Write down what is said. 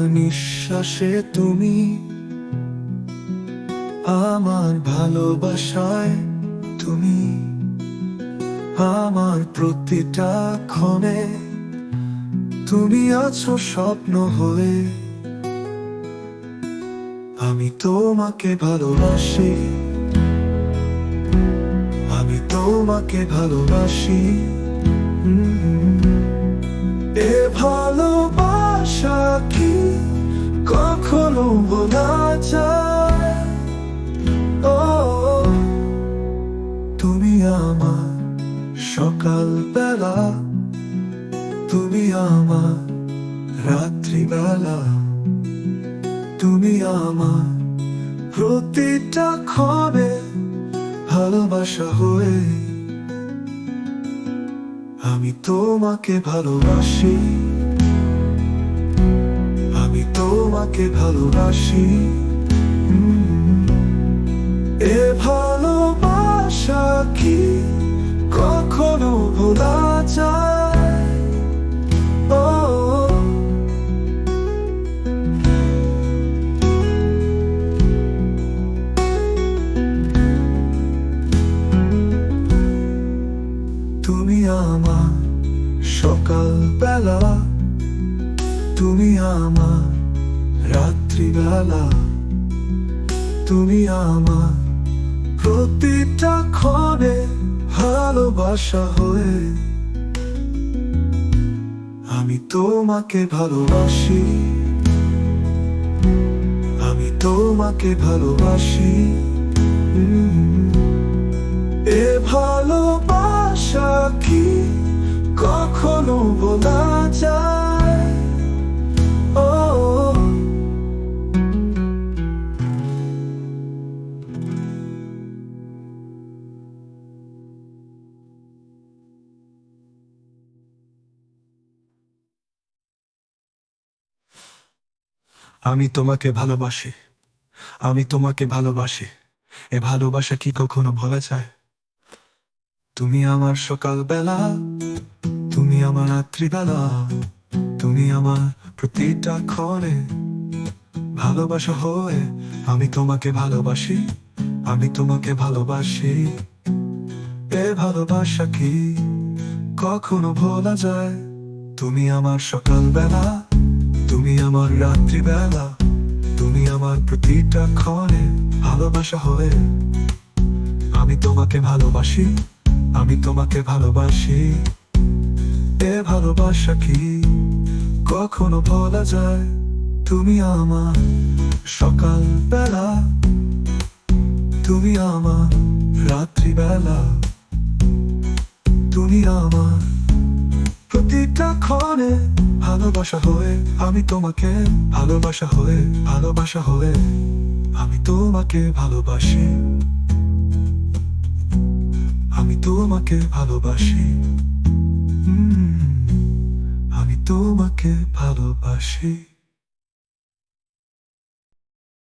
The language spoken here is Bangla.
আমার নিঃশ্বাসে তুমি, আমার ভালোবাসায় তুমি, আমার প্রতিটা ক্ষণে তুমি আছো স্বপ্ন হয়ে। আমি তোমাকে ভালোবাসি, আমি তোমাকে ভালোবাসি। এ ভালোবাসা কি কখনো ভোলা যায়? ও তুমি আমার সকালবেলা, তুমি আমার রাত্রিবেলা, তুমি আমার প্রতিটা ক্ষণে ভালোবাসা হয়ে। আমি তোমাকে ভালোবাসি, আমি তোমাকে ভালোবাসি। এ ভালোবাসা কি কখনো ভোলা যায়? ও তুমি আমার সকালবেলা, তুমি আমার রাত্রিবেলা, তুমি আমার প্রতিটা ক্ষণে ভালোবাসা হয়ে। আমি তোমাকে ভালোবাসি, আমি তোমাকে ভালোবাসি। এ ভালোবাসা কি কখনো ভোলা যায়? ও আমি তোমাকে ভালোবাসি, আমি তোমাকে ভালোবাসি। এ ভালোবাসা কি কখনো ভোলা যায়? তুমি আমার সকালবেলা, তুমি আমার রাত্রিবেলা, তুমি আমার প্রতিটা ক্ষণে ভালোবাসা হয়ে। আমি তোমাকে ভালোবাসি, আমি তোমাকে ভালোবাসি। এ ভালোবাসা কি কখনো ভোলা যায়? তুমি আমার সকালবেলা, তুমি আমার রাত্রিবেলা, তুমি আমার প্রতিটা ক্ষণে ভালোবাসা হয়ে। আমি তোমাকে ভালোবাসি, আমি তোমাকে ভালোবাসি। এ ভালোবাসা কি কখনো ভোলা যায়? তুমি আমার সকালবেলা, তুমি আমার রাত্রিবেলা, তুমি আমার প্রতিটা ক্ষণে ভালোবাসা হয়ে। আমি তোমাকে ভালোবাসা হয়ে, ভালোবাসা হয়ে। আমি তোমাকে ভালোবাসি, আমি তোমাকে ভালোবাসি। আমি তোমাকে ভালোবাসি।